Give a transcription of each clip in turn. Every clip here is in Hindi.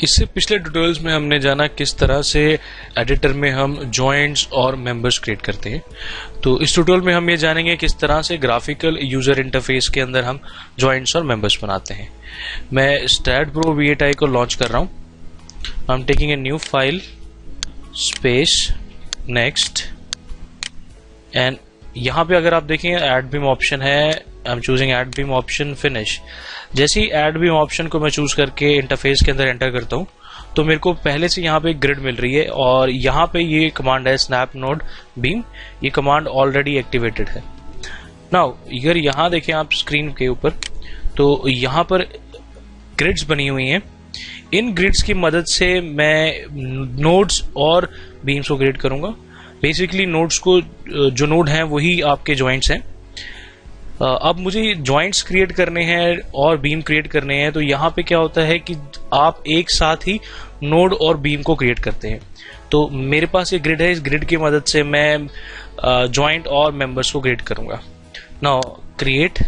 इससे पिछले ट्यूटोरियल्स में हमने जाना किस तरह से एडिटर में हम जॉइंट्स और मेंबर्स क्रिएट करते हैं। तो इस ट्यूटोरियल में हम ये जानेंगे किस तरह से ग्राफिकल यूजर इंटरफेस के अंदर हम जॉइंट्स और मेंबर्स बनाते हैं। मैं StatPro V8i को लॉन्च कर रहा हूँ। I am taking a new file, space, next, and यहाँ पे अगर आप देखें ऐड बीम ऑप्शन है। I am choosing add beam option, finish. जैसे ही ऐड बीम ऑप्शन को मैं चूज करके इंटरफेस के अंदर एंटर करता हूँ तो मेरे को पहले से यहाँ पे एक ग्रिड मिल रही है और यहाँ पे ये कमांड है स्नैप नोड बीम। ये कमांड ऑलरेडी एक्टिवेटेड है। नाउ अगर यहाँ देखें आप स्क्रीन के ऊपर तो यहाँ पर ग्रिड्स बनी हुई हैं। इन ग्रिड्स की मदद से मैं नोड्स और बीम्स को क्रिएट करूंगा। बेसिकली नोड्स को जो नोड हैं वही आपके जॉइंट्स हैं। अब मुझे जॉइंट्स क्रिएट करने हैं और बीम क्रिएट करने हैं तो यहाँ पे क्या होता है कि आप एक साथ ही नोड और बीम को क्रिएट करते हैं। तो मेरे पास ये ग्रिड है, इस ग्रिड की मदद से मैं जॉइंट और मेंबर्स को क्रिएट करूंगा। नाउ क्रिएट,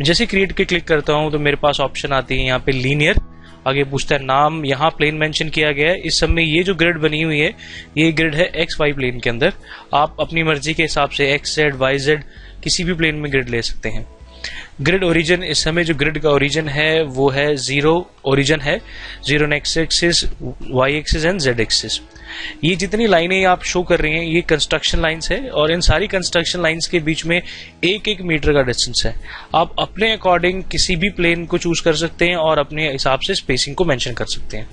जैसे क्रिएट के क्लिक करता हूं तो मेरे पास ऑप्शन आती है यहाँ पे लीनियर। आगे पूछता है नाम, यहाँ प्लेन मेंशन किया गया है। इस समय ये जो ग्रिड बनी हुई है ये ग्रिड है XY प्लेन के अंदर। आप अपनी मर्जी के हिसाब से XZ, YZ किसी भी प्लेन में ग्रिड ले सकते हैं। ग्रिड ओरिजिन, इस समय जो ग्रिड का ओरिजिन है वो है 0 ओरिजिन है, 0 X axis, Y axis and Z axis. ये जितनी लाइनें आप शो कर रही हैं ये कंस्ट्रक्शन लाइंस है और इन सारी कंस्ट्रक्शन लाइंस के बीच में 1-1 मीटर का डिस्टेंस है। आप अपने अकॉर्डिंग किसी भी प्लेन को चूज कर सकते हैं और अपने हिसाब से स्पेसिंग को मेंशन कर सकते हैं।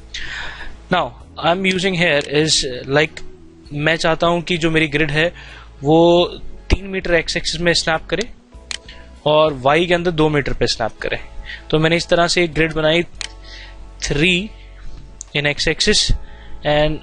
Now I am using here is like, मैं चाहता हूं कि जो मेरी ग्रिड है वो 3 मीटर X एक्सिस में स्नैप करे और Y के अंदर 2 मीटर पे स्नैप करे। तो मैंने इस तरह से एक ग्रिड बनाई, 3 इन X axis and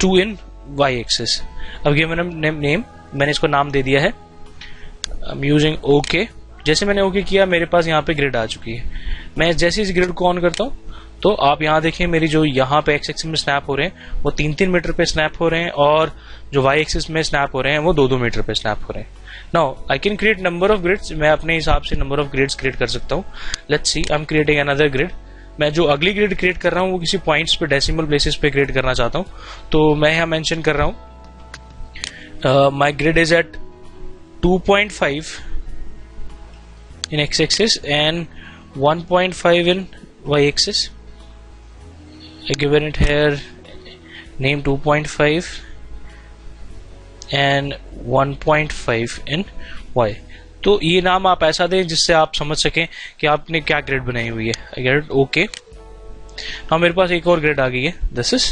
2 in Y axis. अब ये मैंने नेम मैंने इसको नाम दे दिया है। I am using okay. जैसे मैंने ओके किया मेरे पास यहाँ पे ग्रिड आ चुकी है। मैं जैसे इस ग्रिड को ऑन करता हूँ तो आप यहाँ देखें मेरी जो यहाँ पे X एक्सिस में स्नैप हो रहे हैं वो 3-3 मीटर पे स्नैप हो रहे हैं और जो Y एक्सिस में स्नैप हो रहे हैं वो 2-2 मीटर पे स्नैप हो रहे हैं। Now I can create number of grids. मैं अपने हिसाब से नंबर ऑफ ग्रिड्स क्रिएट कर सकता हूँ। Let's see, I am creating another grid. मैं जो अगली ग्रिड क्रिएट कर रहा हूँ वो किसी पॉइंट्स पे, डेसिमल प्लेसेस पे क्रिएट करना चाहता हूँ। तो मैं यहाँ मेंशन कर रहा हूँ my grid is at 2.5 in X axis and 1.5 in Y axis. I given it here name 2.5 and 1.5 in Y. तो ये नाम आप ऐसा दें जिससे आप समझ सकें कि आपने क्या ग्रिड बनाई हुई है। I get it? ओके। हाँ, मेरे पास एक और ग्रिड आ गई है, दिस इज।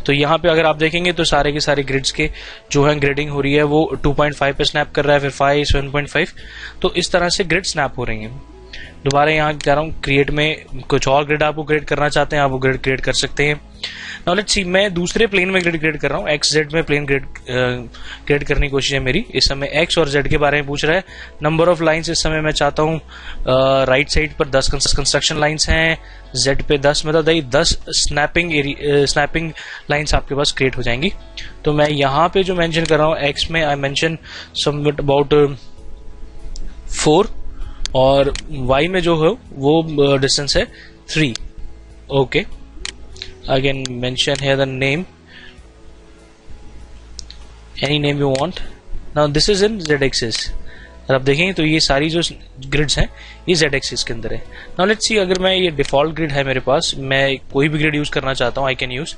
तो यहाँ पे अगर आप देखेंगे तो सारे के सारे ग्रिड्स के जो है ग्रेडिंग हो रही है वो 2.5 पे स्नैप कर रहा है, फिर 5, 7.5। तो इस तरह से ग्रिड स्नैप हो रही हैं। दोबारा यहाँ कह रहा हूँ क्रिएट में कुछ और ग्रिड आपको क्रिएट करना चाहते हैं, आप वो ग्रिड क्रिएट कर सकते हैं। नाउ लेट्स सी, मैं दूसरे प्लेन में ग्रिड क्रिएट कर रहा हूँ। XZ में प्लेन ग्रिड क्रिएट करने की कोशिश है मेरी। इस समय X और Z के बारे में पूछ रहा है। नंबर ऑफ लाइंस इस समय मैं चाहता हूँ राइट साइड पर 10 कंस्ट्रक्शन लाइंस हैं, Z पे 10, मतलब 10 स्नैपिंग लाइंस आपके पास क्रिएट हो जाएंगी। तो मैं यहाँ पे जो मेंशन कर रहा हूँ X में आई मेंशन समवट अबाउट 4 और Y में जो है वो डिस्टेंस है 3। Okay, again mention here the name, any name you want. Now this is in Z axis। अगर आप देखेंगे तो ये सारी जो ग्रिड्स हैं ये Z एक्सिस के अंदर है। नाउ लेट्स सी, अगर मैं ये डिफॉल्ट ग्रिड है मेरे पास, मैं कोई भी ग्रिड यूज करना चाहता हूँ, आई कैन यूज।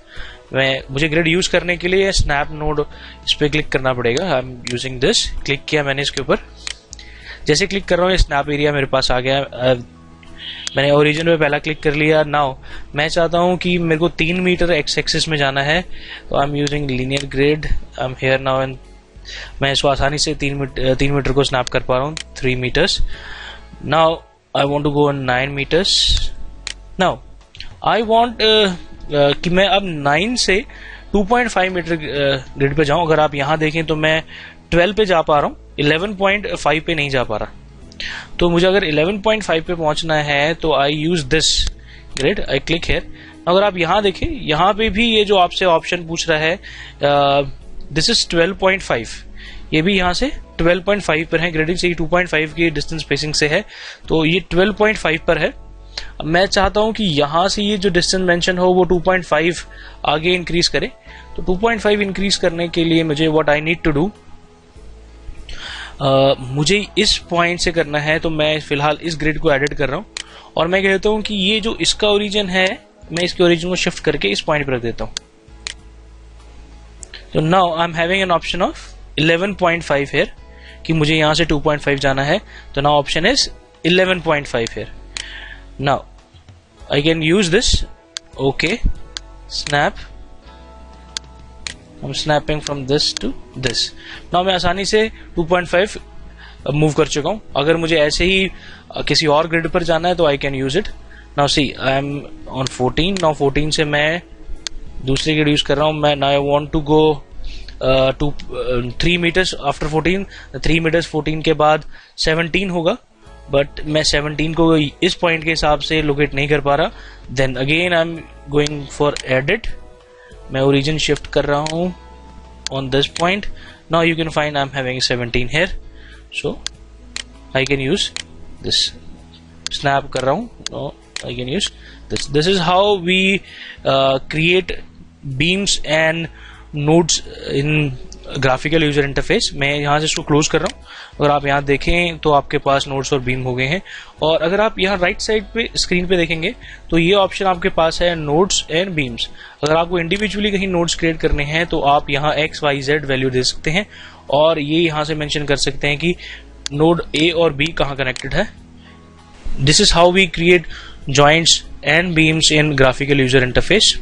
मुझे ग्रिड यूज करने के लिए स्नैप नोड इस पे क्लिक करना पड़ेगा। I am using this. Click किया मैंने इसके ऊपर, जैसे क्लिक कर रहा हूँ ये स्नैप एरिया मेरे पास आ गया। मैंने ओरिजिन पे पहला क्लिक कर लिया। नाउ मैं चाहता हूँ कि मेरे को 3 मीटर X एक्सिस में जाना है तो I am using linear grid. I am here now and मैं इसको आसानी से 3 मीटर को स्नैप कर पा रहा हूँ, 3 meters. Now I want to go on 9 meters. Now I want कि मैं अब 9 से 2.5 मीटर ग्रिड पे जाऊं। अगर आप यहाँ देखें तो मैं 12 पे जा पा रहा हूँ, 11.5 पे नहीं जा पा रहा। तो मुझे अगर 11.5 पे पहुंचना है तो I use this grid. I click here. अगर आप यहाँ देखें, यहाँ पे भी ये जो आपसे ऑप्शन पूछ रहा है दिस इज 12.5, ये भी यहाँ से 12.5 पर है। ग्रेडिंग से 2.5 की डिस्टेंस स्पेसिंग से है तो ये 12.5 पर है। अब मैं चाहता हूं कि यहां से ये जो डिस्टेंस मेंशन हो वो 2.5 आगे इंक्रीज करे। तो 2.5 इंक्रीज करने के लिए मुझे what I need to do, मुझे इस पॉइंट से करना है। तो मैं फिलहाल इस ग्रिड को एडिट कर रहा हूं और मैं कहता हूं कि ये जो इसका ओरिजिन है, मैं इसके ओरिजिन को शिफ्ट करके इस पॉइंट पर रख देता हूं। तो now I am having an option of 11.5 here, कि मुझे यहां से 2.5 जाना है। तो now option is 11.5 here. Now I can use this, okay, snap, I'm snapping from this to this. Now मैं आसानी से 2.5 मूव कर चुका हूं। अगर मुझे ऐसे ही किसी और ग्रिड पर जाना है तो आई can use it. Now see I am on 14। Now 14 से मैं दूसरी ग्रिड यूज कर रहा हूं। मैं now I want to go to 3 meters after 14। 3 meters 14 के बाद 17 होगा, बट मैं 17 को इस पॉइंट के हिसाब से लोकेट नहीं कर पा रहा। Then again I am going for edit, मैं ओरिजिन शिफ्ट कर रहा हूं on this point. Now you can find I am having 17 here, so I can use this, snap कर रहा हूं, I can use this. This is how we create beams and nodes in graphical user interface. मैं यहां से इसको क्लोज कर रहा हूं। अगर आप यहां देखें तो आपके पास नोड्स और बीम हो गए हैं। और अगर आप यहां राइट साइड पे स्क्रीन पे देखेंगे तो ये ऑप्शन आपके पास है नोड्स एंड बीम्स। अगर आपको इंडिविजुअली कहीं नोड्स क्रिएट करने हैं तो आप यहां एक्स वाई जेड वैल्यू दे सकते हैं और ये यहां से मेंशन कर सकते हैं कि नोड ए और बी कहां कनेक्टेड है। This is how we create joints and beams in graphical user interface.